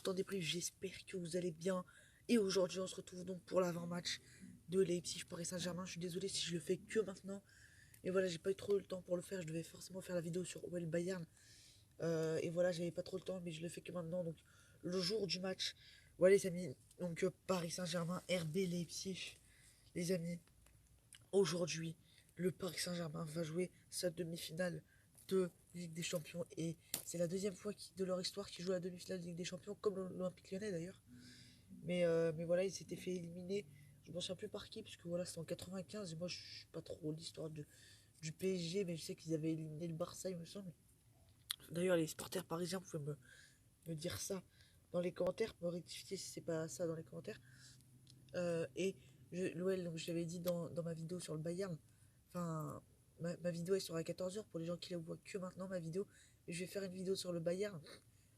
le temps des prix, j'espère que vous allez bien. Et aujourd'hui, on se retrouve donc pour l'avant-match de Leipzig Paris Saint-Germain. Je suis désolé si je le fais que maintenant. Et voilà, j'ai pas eu trop le temps pour le faire. Je devais forcément faire la vidéo sur OL Bayern. Et voilà, j'avais pas trop le temps, mais je le fais que maintenant. Donc, le jour du match, voilà les amis. Donc, Paris Saint-Germain, RB Leipzig. Les amis, aujourd'hui, le Paris Saint-Germain va jouer sa demi-finale de Ligue des Champions. Et c'est la deuxième fois de leur histoire qu'ils jouent la demi-finale de Ligue des Champions, comme l'Olympique Lyonnais d'ailleurs. Mais voilà, ils s'étaient fait éliminer. Je m'en souviens plus par qui, puisque voilà, c'était en 95. Et moi, je suis pas trop l'histoire du PSG, mais je sais qu'ils avaient éliminé le Barça, il me semble. D'ailleurs, les supporters parisiens pouvaient me dire ça dans les commentaires, me rectifier si c'est pas ça dans les commentaires. Et l'OL, donc je l'avais dit dans ma vidéo sur le Bayern. Enfin, ma vidéo est sur à 14h pour les gens qui la voient que maintenant, ma vidéo. Et je vais faire une vidéo sur le Bayern.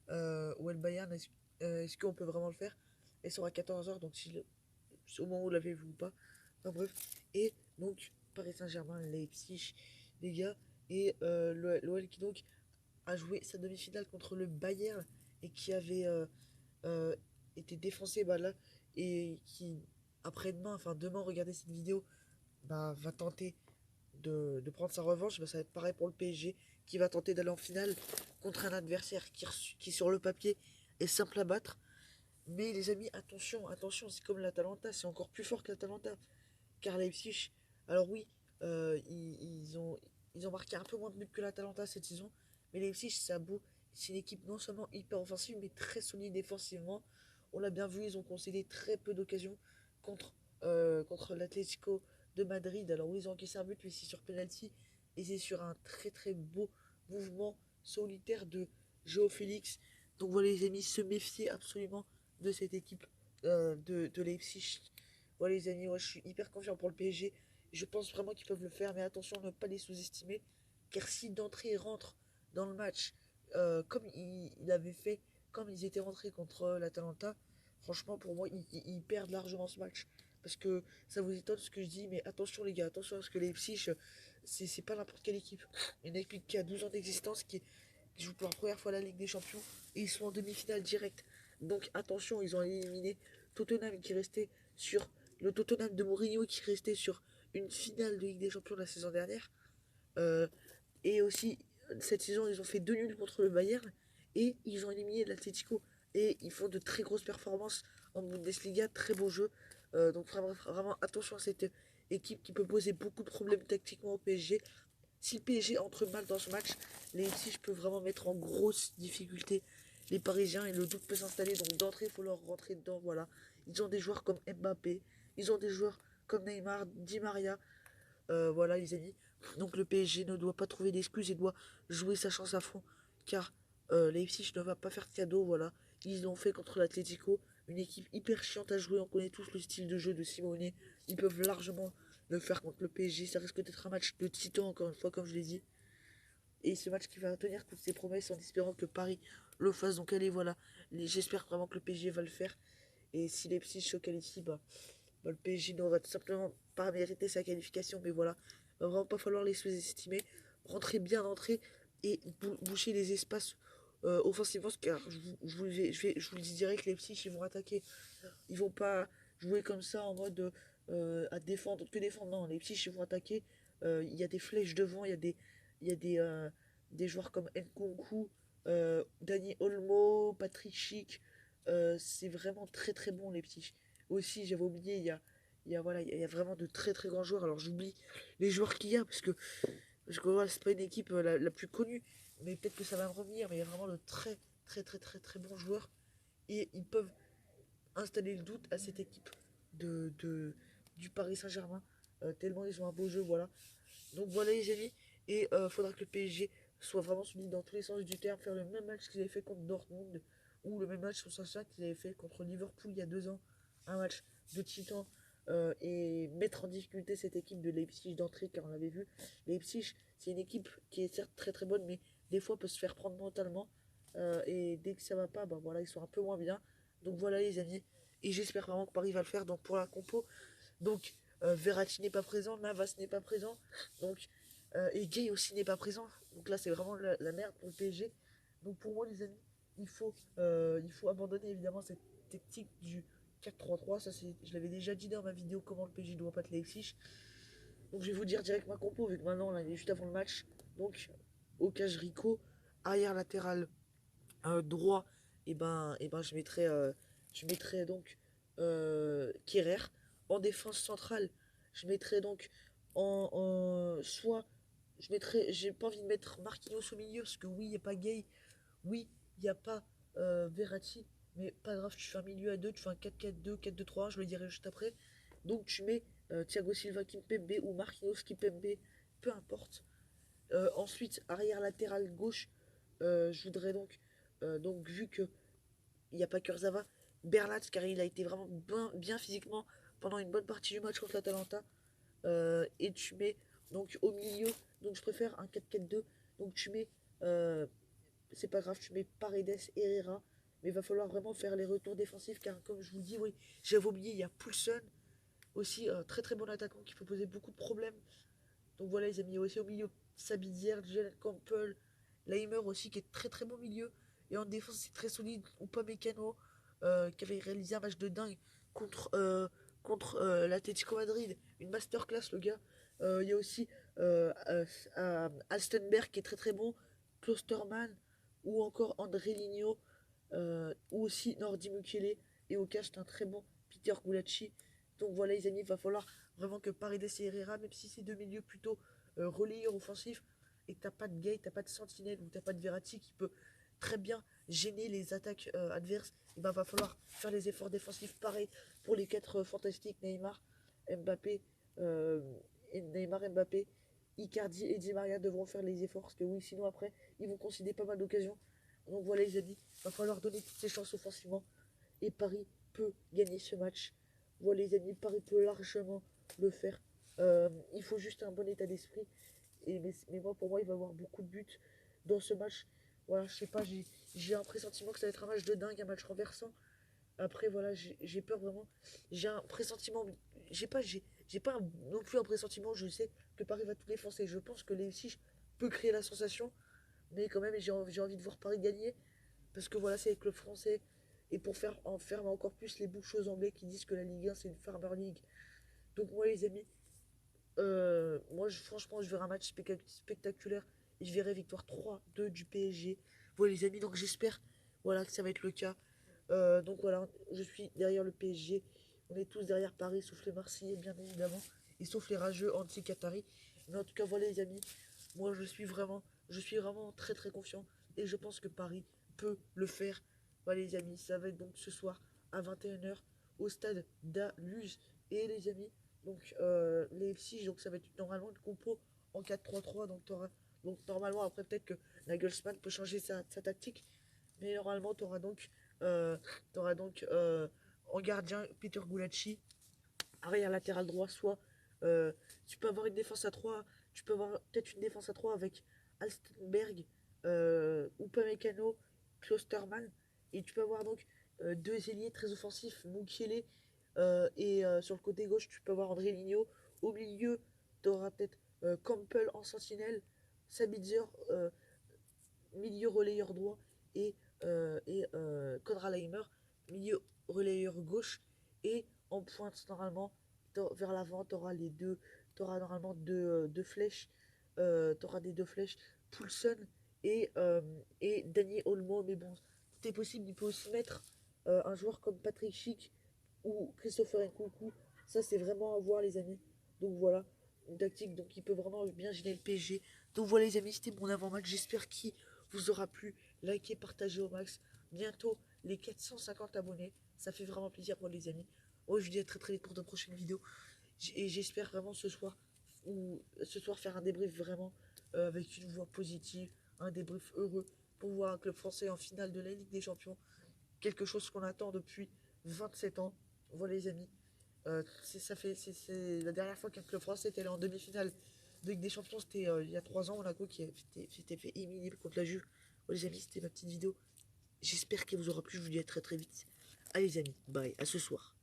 OL Bayern, est-ce qu'on peut vraiment le faire? Elle sera à 14h, donc si au moment où l'avez-vous ou pas. Enfin bref. Et donc, Paris Saint-Germain, Leipzig, les gars. Et l'OL qui donc a joué sa demi-finale contre le Bayern et qui avait euh, été défoncé bah, là. Et qui, après-demain, enfin demain, regardez cette vidéo, bah, va tenter de prendre sa revanche. Bah, ça va être pareil pour le PSG qui va tenter d'aller en finale contre un adversaire qui sur le papier est simple à battre. Mais les amis, attention, attention, c'est comme l'Atalanta, c'est encore plus fort que l'Atalanta. Car Leipzig, alors oui, ils ont marqué un peu moins de buts que l'Atalanta cette saison. Mais Leipzig, c'est une équipe non seulement hyper offensive, mais très solide défensivement. On l'a bien vu, ils ont concédé très peu d'occasions contre, contre l'Atlético de Madrid. Alors oui, ils ont encaissé un but, mais c'est sur penalty. Et c'est sur un très très beau mouvement solitaire de Joao Félix. Donc voilà les amis, se méfier absolument de cette équipe de Leipzig. Voilà les amis, moi je suis hyper confiant pour le PSG. Je pense vraiment qu'ils peuvent le faire, mais attention à ne pas les sous-estimer. Car si d'entrée ils rentrent dans le match comme il avait fait, comme ils étaient rentrés contre l'Atalanta, franchement pour moi ils perdent largement ce match. Parce que ça vous étonne ce que je dis, mais attention les gars, attention parce que les Leipzig, c'est pas n'importe quelle équipe. Une équipe qui a 12 ans d'existence, qui joue pour la première fois la Ligue des Champions, et ils sont en demi-finale directe. Donc attention, ils ont éliminé Tottenham qui restait sur le Tottenham de Mourinho qui restait sur une finale de Ligue des Champions la saison dernière. Euh, et aussi, cette saison, ils ont fait 2 nuls contre le Bayern et ils ont éliminé l'Atlético. Et ils font de très grosses performances en Bundesliga, très beau jeu. Donc vraiment, vraiment attention à cette équipe qui peut poser beaucoup de problèmes tactiquement au PSG. Si le PSG entre mal dans ce match, les Leipzig peuvent vraiment mettre en grosse difficulté les Parisiens et le doute peut s'installer. Donc d'entrée, il faut leur rentrer dedans. Voilà. Ils ont des joueurs comme Mbappé, ils ont des joueurs comme Neymar, Di Maria. Voilà les amis. Donc le PSG ne doit pas trouver d'excuses et doit jouer sa chance à fond. Car Leipzig ne va pas faire de cadeau. Voilà. Ils l'ont fait contre l'Atlético. Une équipe hyper chiante à jouer. On connaît tous le style de jeu de Simone. Ils peuvent largement le faire contre le PSG. Ça risque d'être un match de titan encore une fois comme je l'ai dit. Et ce match qui va tenir toutes ses promesses en espérant que Paris le fasse. Donc allez voilà. J'espère vraiment que le PSG va le faire. Et si Leipzig se qualifie, le PSG ne va tout simplement pas mériter sa qualification, mais voilà, il va vraiment pas falloir les sous-estimer. Rentrer bien d'entrée et boucher les espaces offensivement, car je vous le dis direct, les psys, ils vont attaquer. Ils vont pas jouer comme ça en mode à défendre, que défendre. Non, les psys, ils vont attaquer. Il y a des flèches devant, il y a des joueurs comme Nkunku, Dani Olmo, Patrick Schick. C'est vraiment très très bon, les petits. Aussi, j'avais oublié, voilà, il y a vraiment de très très grands joueurs. Alors j'oublie les joueurs qu'il y a parce que voilà, c'est pas une équipe la plus connue, mais peut-être que ça va me revenir. Mais il y a vraiment de très très très très très bons joueurs et ils peuvent installer le doute à cette équipe du Paris Saint-Germain. Tellement ils ont un beau jeu, voilà. Donc voilà les amis, et faudra que le PSG soit vraiment solide dans tous les sens du terme, faire le même match qu'ils avaient fait contre Dortmund, ou le même match sur 5 qu'ils avaient fait contre Liverpool il y a 2 ans, un match de titan, et mettre en difficulté cette équipe de Leipzig d'entrée, car on l'avait vu, Leipzig c'est une équipe qui est certes très très bonne, mais des fois peut se faire prendre mentalement, et dès que ça va pas, bah voilà, ils sont un peu moins bien. Donc voilà les amis, et j'espère vraiment que Paris va le faire. Donc pour la compo, donc Verratti n'est pas présent, Navas n'est pas présent, donc et Gay aussi n'est pas présent. Donc là c'est vraiment la merde pour le PSG. Donc pour moi les amis, il faut abandonner évidemment cette tactique du 4-3-3. Ça, je l'avais déjà dit dans ma vidéo comment le PSG doit battre Leipzig. Donc je vais vous dire direct ma compo, vu que maintenant on est juste avant le match. Donc au cage Rico, arrière latéral droit, et ben je mettrai donc Kerrer. En défense centrale, je mettrai donc soit je mettrai, j'ai pas envie de mettre Marquinhos au milieu parce que oui, il n'y a pas Gay, oui, il n'y a pas Verratti, mais pas grave, tu fais un milieu à deux, tu fais un 4-4-2, 4-2-3, je le dirai juste après. Donc tu mets Thiago Silva Kimpembe ou Marquinhos Kimpembe, peu importe. Ensuite, arrière latéral gauche, je voudrais donc vu que il n'y a pas Kurzawa, Bernat, car il a été vraiment bien physiquement pendant une bonne partie du match contre l'Atalanta. Et tu mets donc au milieu, donc je préfère un 4-4-2. Donc tu mets, euh, c'est pas grave, tu mets Paredes, Herrera, mais il va falloir vraiment faire les retours défensifs, car comme je vous dis, oui, j'avais oublié, il y a Poulsen, aussi très très bon attaquant qui peut poser beaucoup de problèmes. Donc voilà, ils ont mis aussi au milieu Sabitzer, Jalen Campbell, Leimer aussi, qui est très très bon milieu. Et en défense, c'est très solide. Ou pas Mécano, qui avait réalisé un match de dingue contre l'Atlético Madrid. Une masterclass, le gars. Il y a aussi Alstenberg, qui est très très bon. Klosterman, ou encore André Ligno, ou aussi Nordi Mukele. Et au cast, un très bon Peter Gulacci. Donc voilà, les amis, il va falloir vraiment que Paredes et Herrera, même si c'est deux milieux plutôt relayeurs offensifs, et que t'as pas de Gay, t'as pas de Sentinelle ou t'as pas de Verratti qui peut très bien gêner les attaques adverses, il va falloir faire les efforts défensifs. Pareil pour les quatre fantastiques Neymar, Mbappé, euh, Neymar, Mbappé, Icardi et Di Maria devront faire les efforts parce que oui, sinon après ils vont concéder pas mal d'occasions. Donc voilà les amis, il va falloir donner toutes ses chances offensivement et Paris peut gagner ce match. Voilà les amis, Paris peut largement le faire. Il faut juste un bon état d'esprit. Mais moi, pour moi, il va y avoir beaucoup de buts dans ce match. Voilà, je sais pas, j'ai un pressentiment que ça va être un match de dingue, un match renversant. Après, voilà, j'ai peur vraiment. J'ai un pressentiment. J'ai pas non plus un pressentiment. Je sais que Paris va tout défoncer. Je pense que Leipzig peut créer la sensation. Mais quand même, j'ai envie de voir Paris gagner. Parce que voilà, c'est les clubs français. Et pour faire enfermer encore plus les bouches aux Anglais qui disent que la Ligue 1 c'est une Farmer League. Donc, moi, les amis, moi, franchement, je verrai un match spectaculaire et je verrai victoire 3-2 du PSG. Voilà, les amis, donc j'espère voilà, que ça va être le cas. Donc voilà, je suis derrière le PSG. On est tous derrière Paris, sauf les Marseillais, bien évidemment, et sauf les rageux anti-Qatari. Mais en tout cas, voilà, les amis, moi, je suis vraiment très très confiant et je pense que Paris peut le faire. Voilà, les amis, ça va être donc ce soir à 21 h au stade d'Aluz. Et les amis, donc les F6, donc ça va être normalement une compo en 4-3-3. Donc normalement, après, peut-être que Nagelsmann peut changer sa tactique. Mais normalement, euh, t'auras donc en gardien Peter Gulacci, arrière latéral droit, soit euh, tu peux avoir une défense à 3, tu peux avoir peut-être une défense à 3 avec Alstenberg, Upamecano, Klosterman, et tu peux avoir donc deux ailiers très offensifs, Mukiele, et sur le côté gauche, tu peux avoir André Ligno. Au milieu, tu auras peut-être Campbell en sentinelle, Sabitzer, milieu relayeur droit, et Konrad Leimer, milieu relayeur gauche. Et en pointe, normalement, vers l'avant, tu auras les deux. Tu auras normalement deux flèches. Tu auras des deux flèches. Poulsen et Danny Olmo. Mais bon, tout est possible. Il peut aussi mettre un joueur comme Patrick Schick ou Christopher Nkunku. Ça, c'est vraiment à voir, les amis. Donc voilà, une tactique donc, qui peut vraiment bien gêner le PSG. Donc voilà, les amis, c'était mon avant-match. J'espère qu'il vous aura plu. Likez, partagez au max. Bientôt les 450 abonnés. Ça fait vraiment plaisir pour les amis. Moi, je vous dis à très très vite pour de prochaines vidéos. Et j'espère vraiment ce soir faire un débrief vraiment avec une voix positive, un débrief heureux pour voir un club français en finale de la Ligue des Champions. Quelque chose qu'on attend depuis 27 ans. Voilà les amis. C'est la dernière fois qu'un club français était allé en demi-finale de Ligue des Champions, c'était il y a 3 ans, Monaco qui s'était fait éliminer contre la Juve. Voilà les amis, c'était ma petite vidéo. J'espère qu'elle vous aura plu, je vous dis à très très vite. Allez les amis, bye, à ce soir.